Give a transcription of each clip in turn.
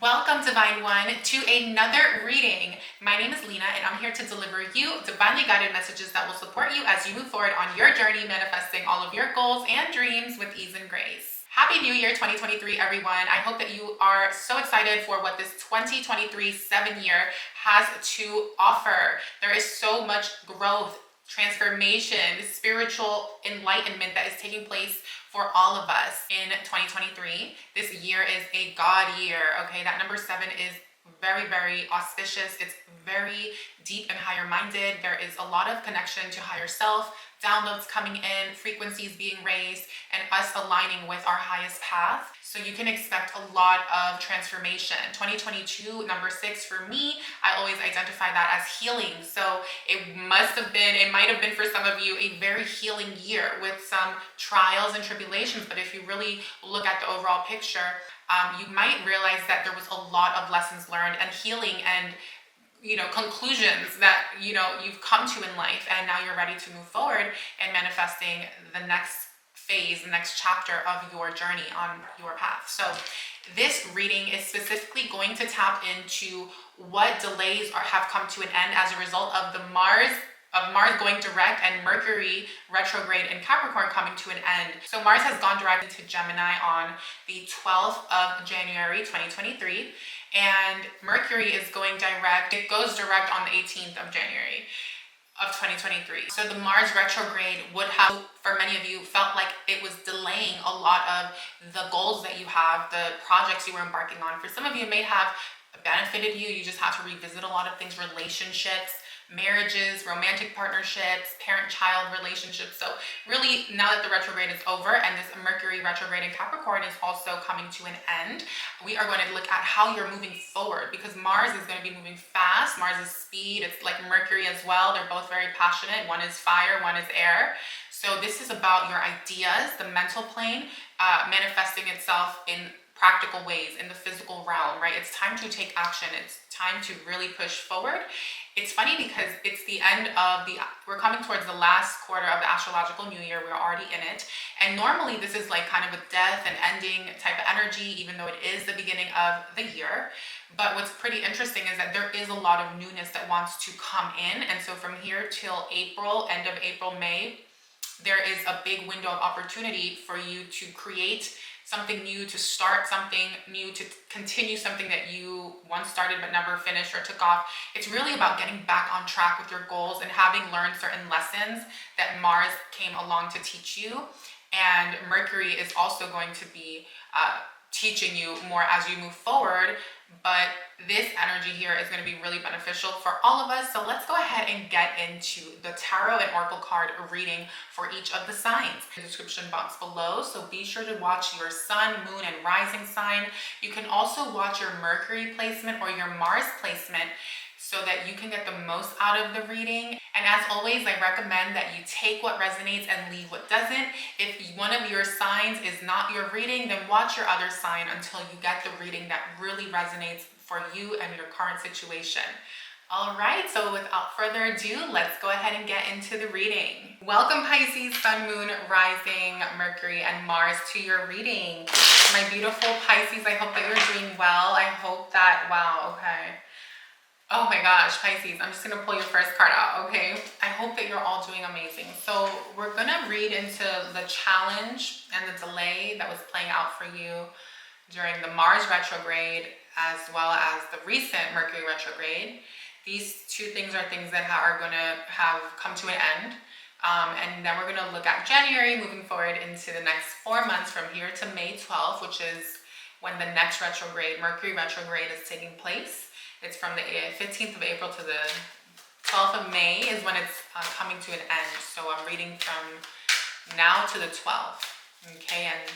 Welcome, Divine One, to another reading. My name is Lina, and I'm here to deliver you divinely guided messages that will support you as you move forward on your journey, manifesting all of your goals and dreams with ease and grace. Happy New Year 2023, everyone. I hope that you are so excited for what this 2023 7-year has to offer. There is so much growth, transformation, spiritual enlightenment that is taking place for all of us in 2023. This year is a God year, okay? That number 7 is very, very auspicious. It's very deep and higher minded. There is a lot of connection to higher self, downloads coming in, frequencies being raised, and us aligning with our highest path. So you can expect a lot of transformation. 2022, number 6 for me, I always identify that as healing. So it might have been for some of you a very healing year with some trials and tribulations. But if you really look at the overall picture, you might realize that there was a lot of lessons learned and healing and conclusions that you've come to in life, and now you're ready to move forward and manifesting the next phase, the next chapter of your journey on your path. So this reading is specifically going to tap into what delays have come to an end as a result of the Mars going direct and Mercury retrograde in Capricorn coming to an end. So Mars has gone direct into Gemini on the 12th of January 2023, and Mercury is going direct. It goes direct on the 18th of January of 2023. So the Mars retrograde would have, for many of you, felt like it was delaying a lot of the goals that you have, the projects you were embarking on. For some of you, it may have benefited you. You just have to revisit a lot of things, relationships, marriages, romantic partnerships, parent-child relationships. So really, now that the retrograde is over and this Mercury retrograde in Capricorn is also coming to an end, we are going to look at how you're moving forward, because Mars is going to be moving fast. Mars is speed. It's like Mercury as well. They're both very passionate. One is fire, one is air. So this is about your ideas, the mental plane, manifesting itself in practical ways in the physical realm, right? It's time to take action. It's time to really push forward. It's funny because it's the end of we're coming towards the last quarter of the astrological new year. We're already in it. And normally this is like kind of a death and ending type of energy, even though it is the beginning of the year. But what's pretty interesting is that there is a lot of newness that wants to come in. And so from here till April, end of April, May, there is a big window of opportunity for you to create something new, to start something new, to continue something that you once started but never finished or took off. It's really about getting back on track with your goals and having learned certain lessons that Mars came along to teach you. And Mercury is also going to be teaching you more as you move forward. But this energy here is going to be really beneficial for all of us. So let's go ahead and get into the tarot and oracle card reading for each of the signs in the description box below. So be sure to watch your sun, moon, and rising sign. You can also watch your Mercury placement or your Mars placement so that you can get the most out of the reading. And as always, I recommend that you take what resonates and leave what doesn't. If one of your signs is not your reading, then watch your other sign until you get the reading that really resonates for you and your current situation. All right, so without further ado, let's go ahead and get into the reading. Welcome, Pisces, Sun, Moon, Rising, Mercury, and Mars to your reading. My beautiful Pisces, I hope that you're doing well. I hope that, wow, okay. Oh my gosh, Pisces, I'm just going to pull your first card out, okay? I hope that you're all doing amazing. So we're going to read into the challenge and the delay that was playing out for you during the Mars retrograde as well as the recent Mercury retrograde. These two things are things that are going to have come to an end. And then we're going to look at January, moving forward into the next 4 months from here to May 12th, which is when the next retrograde, Mercury retrograde, is taking place. It's from the 15th of April to the 12th of May is when it's coming to an end. So I'm reading from now to the 12th. Okay, and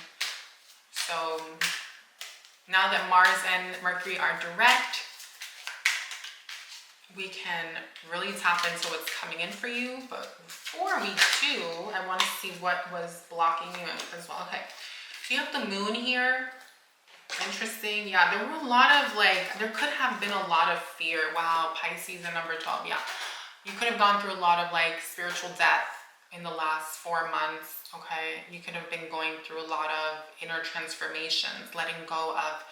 so now that Mars and Mercury are direct, we can really tap into what's coming in for you. But before we do, I want to see what was blocking you as well. Okay, so you have the moon here. Interesting. Yeah, there were a lot of there could have been a lot of fear. Wow, Pisces and number 12. Yeah, you could have gone through a lot of spiritual death in the last 4 months. Okay, you could have been going through a lot of inner transformations, letting go of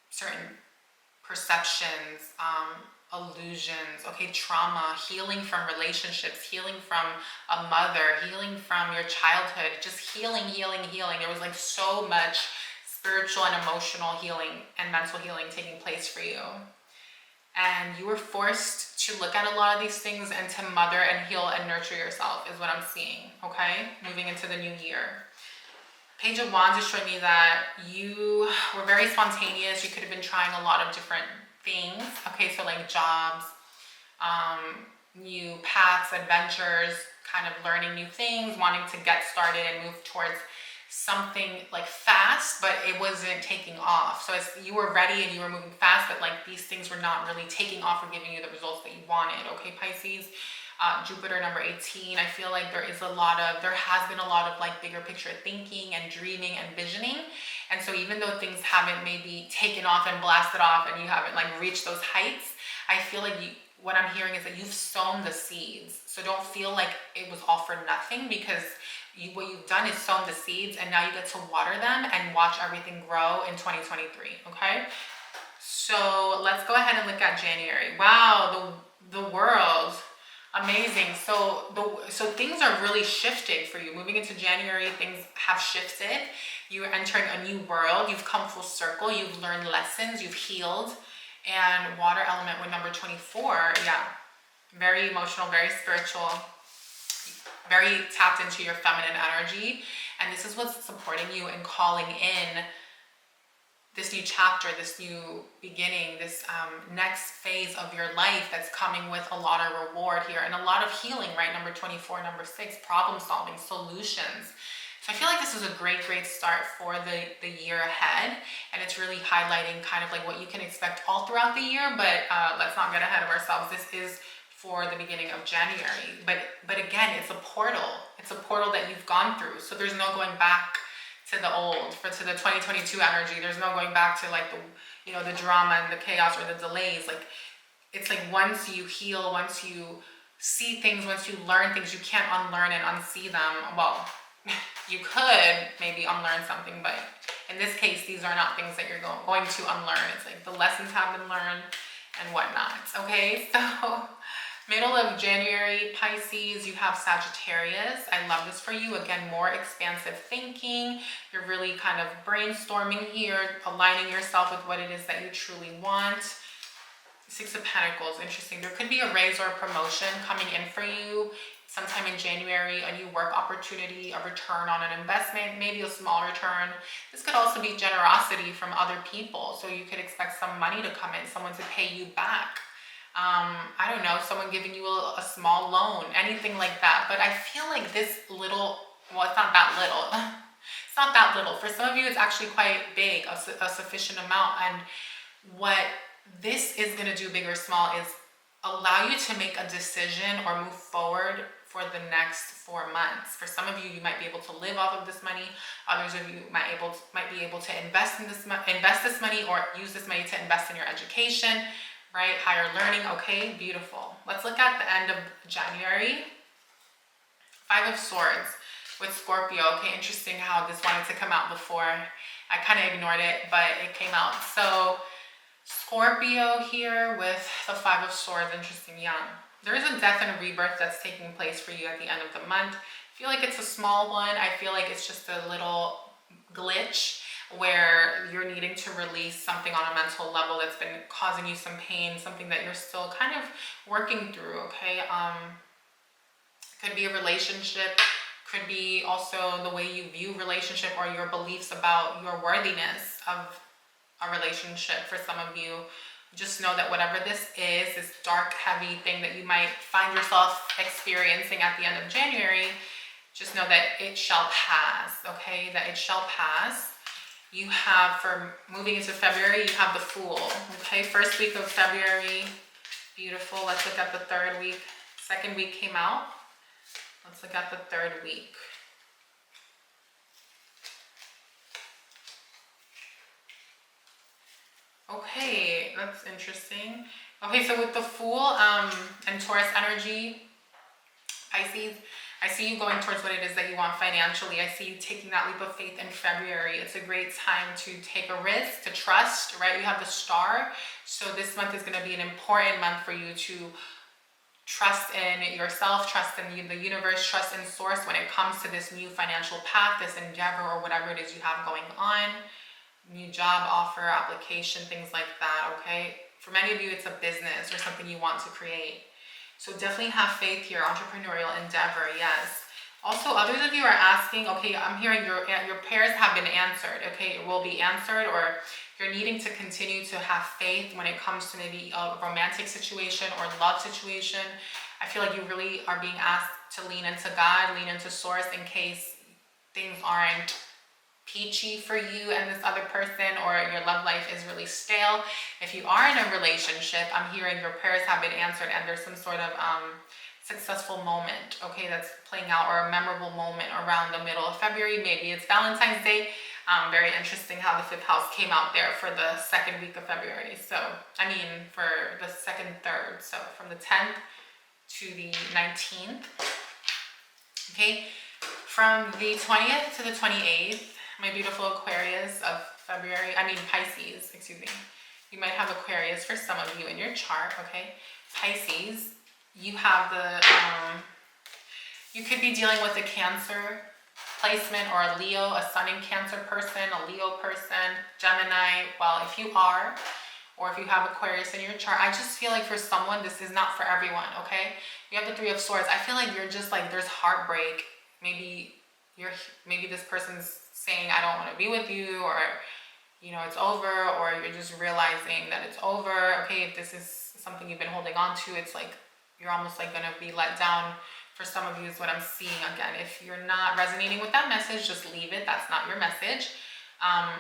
certain perceptions, illusions, okay, trauma, healing from relationships, healing from a mother, healing from your childhood, just healing. There was like so much spiritual and emotional healing and mental healing taking place for you. And you were forced to look at a lot of these things and to mother and heal and nurture yourself is what I'm seeing, okay? Moving into the new year. Page of Wands is showing me that you were very spontaneous. You could have been trying a lot of different things. Okay, so like jobs, new paths, adventures, kind of learning new things, wanting to get started and move towards something like fast, but it wasn't taking off. So as you were ready and you were moving fast, but like these things were not really taking off or giving you the results that you wanted. Okay, Pisces. Jupiter number 18, I feel like there has been a lot of like bigger picture thinking and dreaming and visioning. And so even though things haven't maybe taken off and blasted off and you haven't like reached those heights, I feel like what I'm hearing is that you've sown the seeds. So don't feel like it was all for nothing, because what you've done is sown the seeds and now you get to water them and watch everything grow in 2023, okay? So let's go ahead and look at January. Wow, the world. Amazing. So things are really shifting for you. Moving into January, things have shifted. You're entering a new world. You've come full circle. You've learned lessons. You've healed. And water element with number 24. Yeah. Very emotional, very spiritual, very tapped into your feminine energy. And this is what's supporting you and calling in this new chapter, this new beginning, this next phase of your life that's coming with a lot of reward here and a lot of healing, right? Number 24, number 6, problem solving, solutions. So I feel like this is a great start for the year ahead. And it's really highlighting kind of like what you can expect all throughout the year, but let's not get ahead of ourselves. This is for the beginning of January. But again, it's a portal. It's a portal that you've gone through. So there's no going back to the old, to the 2022 energy. There's no going back to like the drama and the chaos or the delays. Like it's like once you heal, once you see things, once you learn things, you can't unlearn and unsee them. Well, you could maybe unlearn something, but in this case, these are not things that you're going to unlearn. It's like the lessons have been learned and whatnot. Okay, so middle of January, Pisces, you have Sagittarius. I love this for you. Again, more expansive thinking. You're really kind of brainstorming here, aligning yourself with what it is that you truly want. 6 of Pentacles, interesting. There could be a raise or a promotion coming in for you sometime in January, a new work opportunity, a return on an investment, maybe a small return. This could also be generosity from other people. So you could expect some money to come in, someone to pay you back. I don't know, someone giving you a small loan, anything like that. But I feel like this little, well, it's not that little. It's not that little. For some of you, it's actually quite big, a sufficient amount. And what this is going to do, big or small, is allow you to make a decision or move forward for the next 4 months. For some of you, you might be able to live off of this money. Others of you might be able to invest this money or use this money to invest in your education. Right? Higher learning. Okay, beautiful. Let's look at the end of January. 5 of Swords with Scorpio. Okay, interesting how this wanted to come out before. I kind of ignored it, but it came out. So Scorpio here with the 5 of Swords. Interesting. Yeah. There is a death and a rebirth that's taking place for you at the end of the month. I feel like it's a small one. I feel like it's just a little glitch where you're needing to release something on a mental level that's been causing you some pain, something that you're still kind of working through, okay? Could be a relationship, could be also the way you view relationship or your beliefs about your worthiness of a relationship. For some of you, just know that whatever this is, this dark, heavy thing that you might find yourself experiencing at the end of January, just know that it shall pass, okay? That it shall pass. You have, for moving into February, you have the Fool, okay? First week of February, beautiful. Let's look at the 3rd week. 2nd week came out. Let's look at the 3rd week. Okay, that's interesting. Okay, so with the Fool and Taurus energy, Pisces, I see you going towards what it is that you want financially. I see you taking that leap of faith in February. It's a great time to take a risk, to trust, right? You have the star. So this month is going to be an important month for you to trust in yourself, trust in the universe, trust in source when it comes to this new financial path, this endeavor, or whatever it is you have going on. New job offer, application, things like that, okay? For many of you, it's a business or something you want to create. So definitely have faith here, entrepreneurial endeavor, yes. Also, others of you are asking, okay, I'm hearing your prayers have been answered, okay? It will be answered, or you're needing to continue to have faith when it comes to maybe a romantic situation or love situation. I feel like you really are being asked to lean into God, lean into source in case things aren't peachy for you and this other person, or your love life is really stale. If you are in a relationship, I'm hearing your prayers have been answered and there's some sort of successful moment, okay, that's playing out, or a memorable moment around the middle of February. Maybe it's Valentine's Day. Very interesting how the 5th house came out there for the second week of February. So, I mean, for the second, third. So from the 10th to the 19th. Okay, from the 20th to the 28th, my beautiful Aquarius of February, Pisces, excuse me. You might have Aquarius for some of you in your chart, okay? Pisces, you have the, you could be dealing with a Cancer placement, or a Leo, a Sun in Cancer person, a Leo person, Gemini. Well, if you are, or if you have Aquarius in your chart, I just feel like for someone, this is not for everyone, okay? You have the 3 of Swords. I feel like you're just like, there's heartbreak. Maybe this person's saying, I don't want to be with you, or, you know, it's over, or you're just realizing that it's over. Okay, if this is something you've been holding on to, it's like, you're almost like going to be let down. For some of you is what I'm seeing. Again, if you're not resonating with that message, just leave it. That's not your message.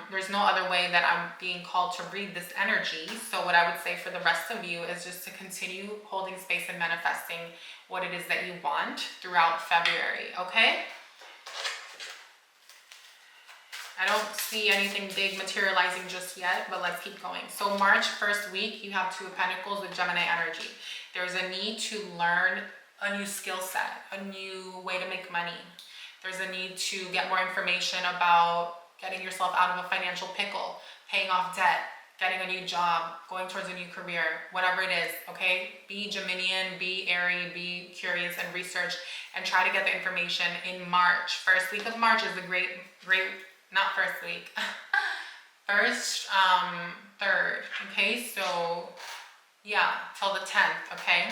There's no other way that I'm being called to read this energy. So what I would say for the rest of you is just to continue holding space and manifesting what it is that you want throughout February, okay? I don't see anything big materializing just yet, but let's keep going. So March 1st week, you have 2 of Pentacles with Gemini energy. There's a need to learn a new skill set, a new way to make money. There's a need to get more information about getting yourself out of a financial pickle, paying off debt, getting a new job, going towards a new career, whatever it is, okay? Be Geminian, be airy, be curious and research, and try to get the information in March. First week of March is a great, not first week, third, okay? So yeah, till the 10th, okay?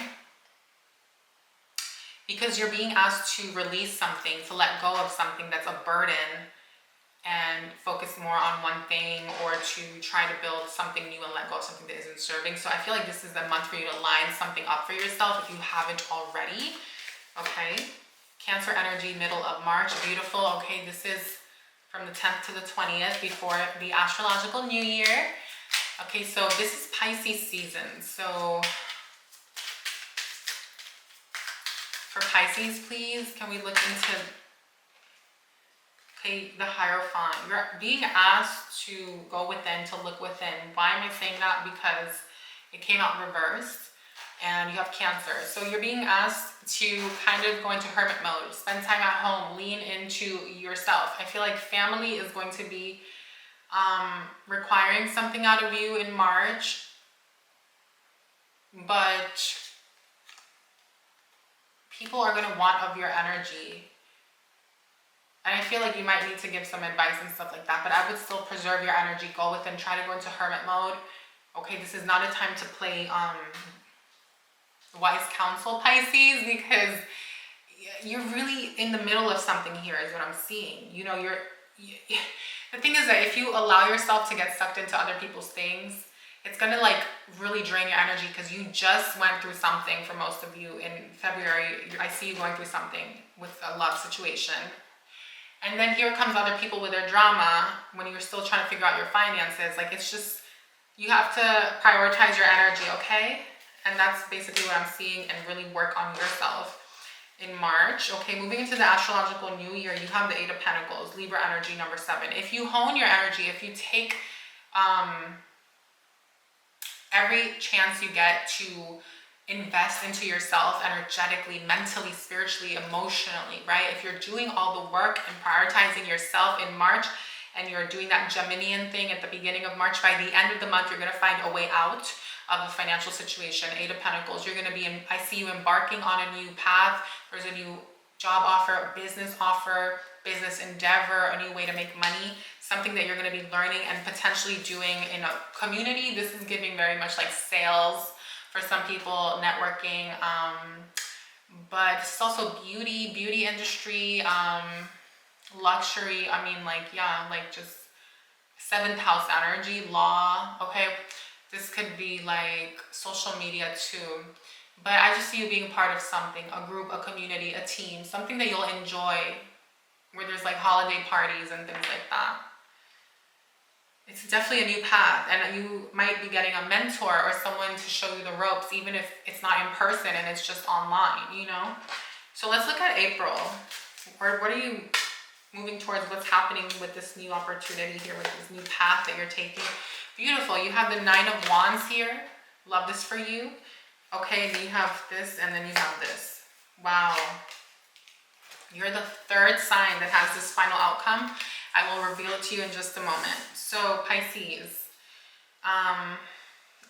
Because you're being asked to release something, to let go of something that's a burden, and focus more on one thing, or to try to build something new and let go of something that isn't serving. So I feel like this is the month for you to line something up for yourself if you haven't already, okay? Cancer energy, middle of March, beautiful, okay? This is from the 10th to the 20th before the astrological new year. Okay, so this is Pisces season. So for Pisces, please, can we look into, okay, the Hierophant. You're being asked to go within, to look within. Why am I saying that? Because it came out reversed, and you have Cancer. So you're being asked to kind of go into hermit mode, spend time at home, lean into yourself. I feel like family is going to be requiring something out of you in March, but people are going to want of your energy. And I feel like you might need to give some advice and stuff like that, but I would still preserve your energy, go within, try to go into hermit mode. Okay, this is not a time to play wise counsel, Pisces, because you're really in the middle of something here is what I'm seeing. You know, the thing is that if you allow yourself to get sucked into other people's things, it's going to like really drain your energy, because you just went through something. For most of you in February, I see you going through something with a love situation. And then here comes other people with their drama when you're still trying to figure out your finances. Like, it's just, you have to prioritize your energy, okay? And that's basically what I'm seeing, and really work on yourself in March. Okay, moving into the astrological new year, you have the 8 of Pentacles, Libra energy, number 7. If you hone your energy, if you take every chance you get to invest into yourself energetically, mentally, spiritually, emotionally, right? If you're doing all the work and prioritizing yourself in March, and you're doing that Geminian thing at the beginning of March, by the end of the month, you're going to find a way out of a financial situation. Eight of Pentacles, you're going to be in, I see you embarking on a new path. There's a new job offer, business endeavor, a new way to make money, something that you're going to be learning and potentially doing in a community. This is giving very much like sales for some people, networking, but it's also beauty industry, luxury. I mean, like, yeah, like just 7th house energy, law. Okay, this could be like social media too, but I just see you being part of something, a group, a community, a team, something that you'll enjoy, where there's like holiday parties and things like that. It's definitely a new path, and you might be getting a mentor or someone to show you the ropes, even if it's not in person and it's just online, you know? So let's look at April. What are you moving towards? What's happening with this new opportunity here, with this new path that you're taking? Beautiful. You have the 9 of Wands here. Love this for you. Okay, then you have this, and then you have this. Wow. You're the 3rd sign that has this final outcome. I will reveal it to you in just a moment. So Pisces,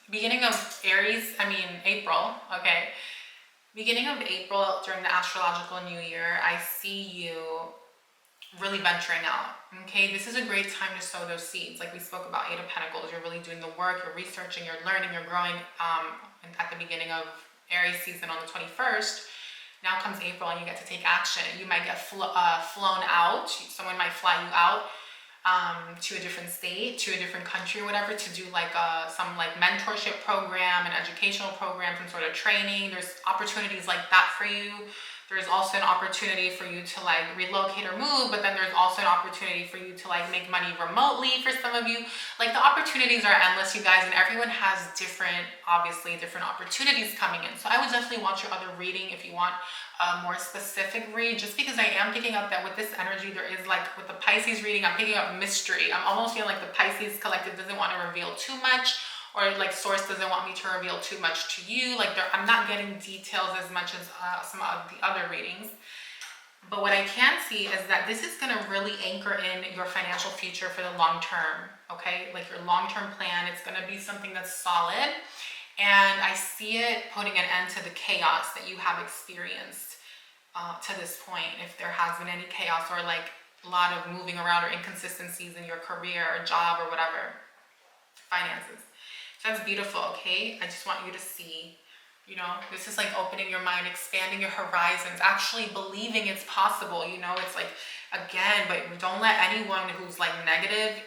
beginning of April, okay. Beginning of April, during the astrological new year, I see you really venturing out, okay? This is a great time to sow those seeds. Like we spoke about, 8 of Pentacles, you're really doing the work, you're researching, you're learning, you're growing at the beginning of Aries season on the 21st. Now comes April and you get to take action. You might get flown out. Someone might fly you out to a different state, to a different country or whatever, to do like some like mentorship program, an educational program, some sort of training. There's opportunities like that for you. There's also an opportunity for you to like relocate or move, but then there's also an opportunity for you to like make money remotely for some of you. Like the opportunities are endless, you guys, and everyone has obviously different opportunities coming in. So I would definitely watch your other reading if you want a more specific read, just because I am picking up that with this energy, there is like with the Pisces reading, I'm picking up mystery. I'm almost feeling like the Pisces collective doesn't want to reveal too much, or like source doesn't want me to reveal too much to you. Like I'm not getting details as much as some of the other readings. But what I can see is that this is going to really anchor in your financial future for the long term, okay? Like your long-term plan, it's going to be something that's solid. And I see it putting an end to the chaos that you have experienced to this point. If there has been any chaos or like a lot of moving around or inconsistencies in your career or job or whatever, finances. So that's beautiful, okay? I just want you to see, you know, this is like opening your mind, expanding your horizons, actually believing it's possible, you know? It's like, again, but don't let anyone who's like negative,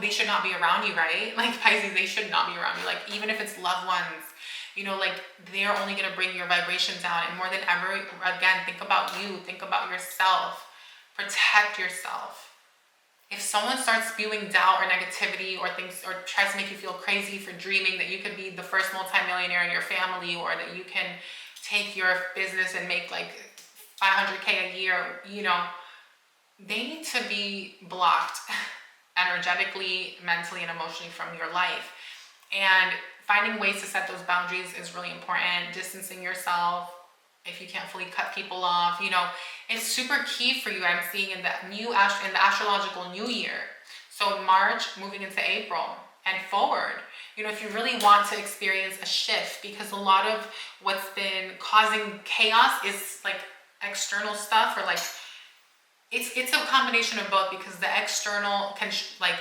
they should not be around you, right? Like Pisces, they should not be around you. Like even if it's loved ones, you know, like they're only going to bring your vibration down. And more than ever, again, think about you, think about yourself, protect yourself. If someone starts spewing doubt or negativity or things, or tries to make you feel crazy for dreaming that you could be the first multimillionaire in your family, or that you can take your business and make like 500K a year, you know, they need to be blocked energetically, mentally, and emotionally from your life. And finding ways to set those boundaries is really important. Distancing yourself, if you can't fully cut people off, you know, it's super key for you. I'm seeing in the astrological new year. So March moving into April and forward, you know, if you really want to experience a shift, because a lot of what's been causing chaos is like external stuff, or like it's a combination of both, because the external can like,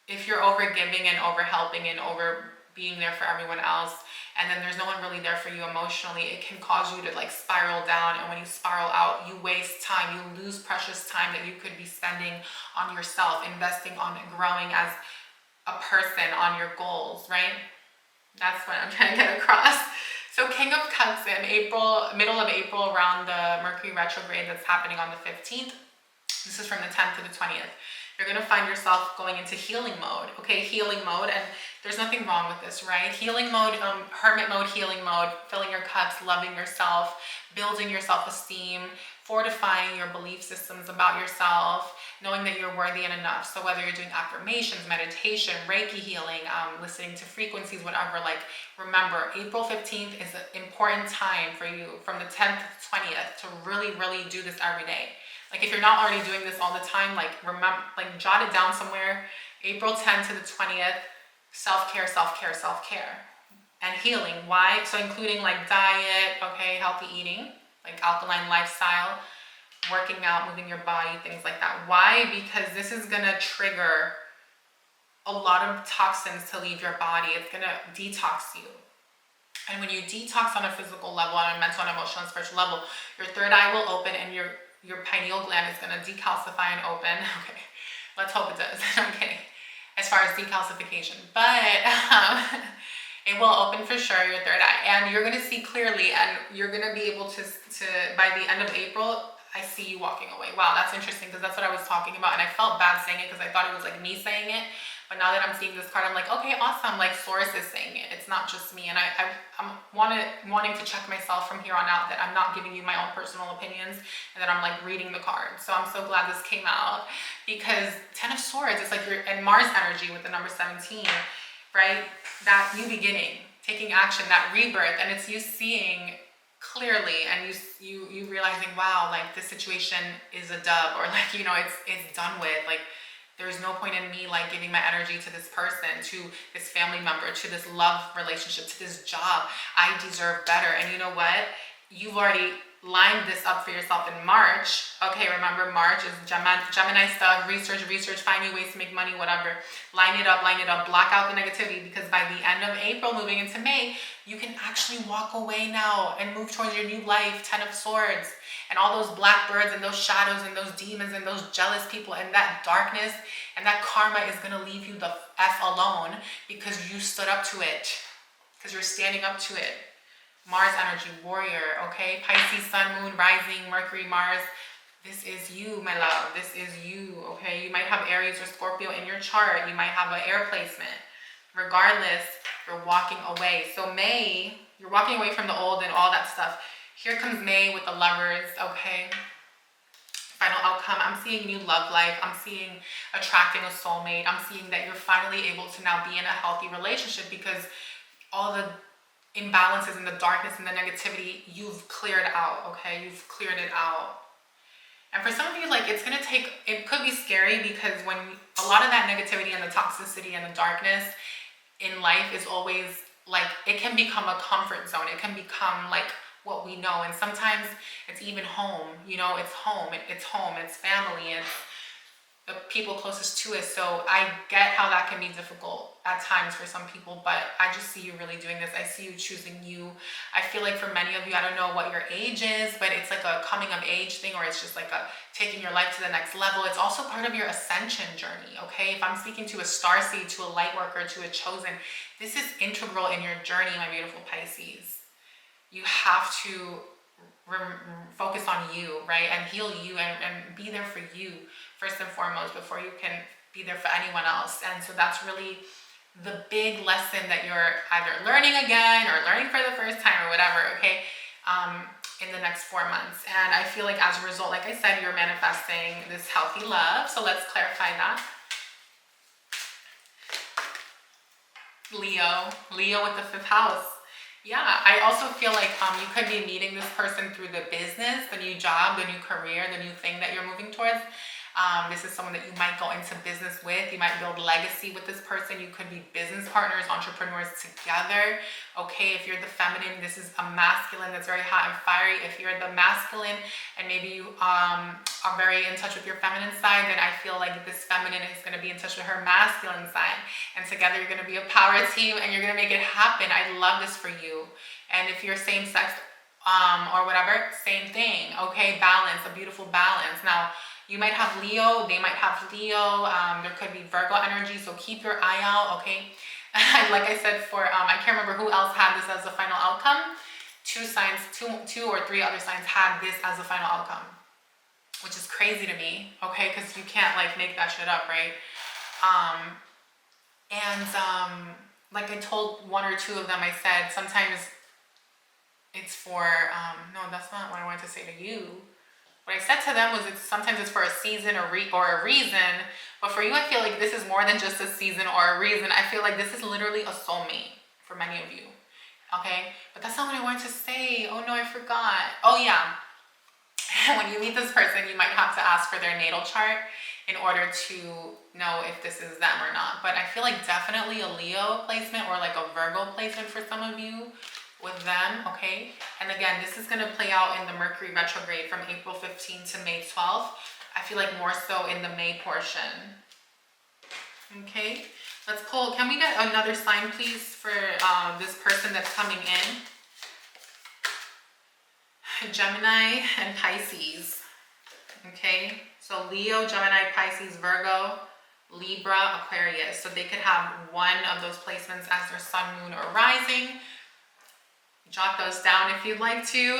if you're over giving and over helping and over being there for everyone else, and then there's no one really there for you emotionally, it can cause you to like spiral down. And when you spiral out, you waste time, you lose precious time that you could be spending on yourself, investing on growing as a person, on your goals, right? That's what I'm trying to get across. So King of Cups in April, middle of April, around the Mercury retrograde that's happening on the 15th. This is from the 10th to the 20th. You're going to find yourself going into healing mode, okay? Healing mode, and there's nothing wrong with this, right? Healing mode, hermit mode, healing mode, filling your cups, loving yourself, building your self-esteem, fortifying your belief systems about yourself, knowing that you're worthy and enough. So whether you're doing affirmations, meditation, Reiki healing, listening to frequencies, whatever, like remember, April 15th is an important time for you from the 10th to the 20th to really, really do this every day. Like if you're not already doing this all the time, like remember, like jot it down somewhere. April 10th to the 20th, self-care, self-care, self-care. And healing. Why? So including like diet, okay, healthy eating, like alkaline lifestyle, working out, moving your body, things like that. Why? Because this is gonna trigger a lot of toxins to leave your body. It's gonna detox you. And when you detox on a physical level, on a mental and emotional and spiritual level, your third eye will open and your pineal gland is gonna decalcify and open. Okay, let's hope it does. I'm kidding. As far as decalcification, but it will open for sure, your third eye, and you're gonna see clearly, and you're gonna be able to by the end of April, I see you walking away. Wow, that's interesting, because that's what I was talking about, and I felt bad saying it because I thought it was like me saying it, but now that I'm seeing this card, I'm like, okay, awesome, like Source is saying it. It's not just me, and I'm wanting to check myself from here on out that I'm not giving you my own personal opinions, and that I'm like reading the card. So I'm so glad this came out, because Ten of Swords, it's like you're in Mars energy with the number 17, right? That new beginning, taking action, that rebirth, and it's you seeing clearly, and you realizing, wow, like this situation is a dub, or like, you know, it's done with. Like there's no point in me like giving my energy to this person, to this family member, to this love relationship, to this job. I deserve better. And you know what? You've already lined this up for yourself in March. Okay, remember March is Gemini stuff, research, find new ways to make money, whatever. Line it up, block out the negativity, because by the end of April, moving into May, you can actually walk away now and move towards your new life, 10 of Swords. And all those blackbirds and those shadows and those demons and those jealous people and that darkness and that karma is going to leave you the F alone, because you stood up to it, because you're standing up to it. Mars energy, warrior, okay? Pisces, Sun, Moon, Rising, Mercury, Mars. This is you, my love. This is you, okay? You might have Aries or Scorpio in your chart. You might have an air placement. Regardless, you're walking away. So May, you're walking away from the old and all that stuff. Here comes May with the Lovers, okay? Final outcome, I'm seeing new love life. I'm seeing attracting a soulmate. I'm seeing that you're finally able to now be in a healthy relationship, because all the imbalances and the darkness and the negativity, you've cleared out, okay? You've cleared it out. And for some of you, like, it's gonna take, it could be scary, because when a lot of that negativity and the toxicity and the darkness in life is always like, it can become a comfort zone. It can become like what we know. And sometimes it's even home, you know, it's home, it's home, it's family, it's the people closest to us. So I get how that can be difficult at times for some people, but I just see you really doing this. I see you choosing you. I feel like for many of you, I don't know what your age is, but it's like a coming of age thing, or it's just like a taking your life to the next level. It's also part of your ascension journey, okay? If I'm speaking to a starseed, to a light worker, to a chosen, this is integral in your journey, my beautiful Pisces. You have to focus on you, right? And heal you and be there for you first and foremost, before you can be there for anyone else. And so that's really the big lesson that you're either learning again or learning for the first time or whatever, okay? In the next 4 months. And I feel like as a result, like I said, you're manifesting this healthy love. So let's clarify that. Leo with the 5th house. Yeah, I also feel like you could be meeting this person through the business, the new job, the new career, the new thing that you're moving towards. This is someone that you might go into business with. You might build legacy with this person. You could be business partners, entrepreneurs together. Okay, if you're the feminine, this is a masculine that's very hot and fiery. If you're the masculine and maybe you are very in touch with your feminine side, then I feel like this feminine is going to be in touch with her masculine side. And together you're going to be a power team and you're going to make it happen. I love this for you. And if you're same sex or whatever, same thing. Okay, balance, a beautiful balance. Now, you might have Leo, they might have Leo, there could be Virgo energy, so keep your eye out, okay? Like I said, I can't remember who else had this as the final outcome. Two or three other signs had this as the final outcome, which is crazy to me, okay? Because you can't like make that shit up, right? Like I told 1 or 2 of them, I said, sometimes it's for, no, that's not what I wanted to say to you. What I said to them was sometimes it's for a season or a reason, but for you, I feel like this is more than just a season or a reason. I feel like this is literally a soulmate for many of you, okay? But that's not what I wanted to say. Oh no, I forgot. Oh yeah, when you meet this person, you might have to ask for their natal chart in order to know if this is them or not. But I feel like definitely a Leo placement or like a Virgo placement for some of you with them, okay? And again, this is going to play out in the Mercury retrograde from April 15th to May 12th. I feel like more so in the May portion. Okay, let's pull. Can we get another sign, please, for this person that's coming in? Gemini and Pisces. Okay, so Leo, Gemini, Pisces, Virgo, Libra, Aquarius. So they could have one of those placements as their sun, moon, or rising. Jot those down if you'd like to.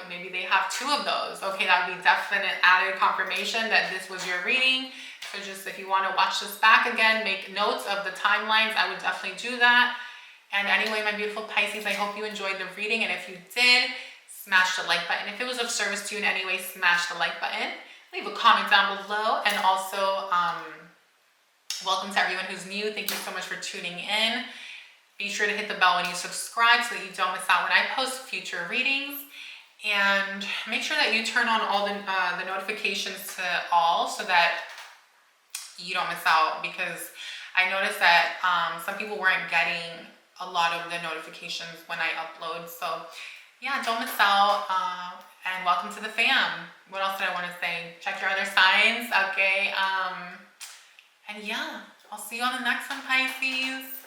Maybe they have two of those. Okay, that would be definite added confirmation that this was your reading. So just if you want to watch this back again, make notes of the timelines, I would definitely do that. And anyway, my beautiful Pisces, I hope you enjoyed the reading. And if you did, smash the like button. If it was of service to you in any way, smash the like button. Leave a comment down below. And also, welcome to everyone who's new. Thank you so much for tuning in. Be sure to hit the bell when you subscribe so that you don't miss out when I post future readings. And make sure that you turn on all the notifications to all so that you don't miss out, because I noticed that some people weren't getting a lot of the notifications when I upload. So yeah, don't miss out. And welcome to the fam. What else did I want to say? Check your other signs. Okay. And yeah, I'll see you on the next one, Pisces.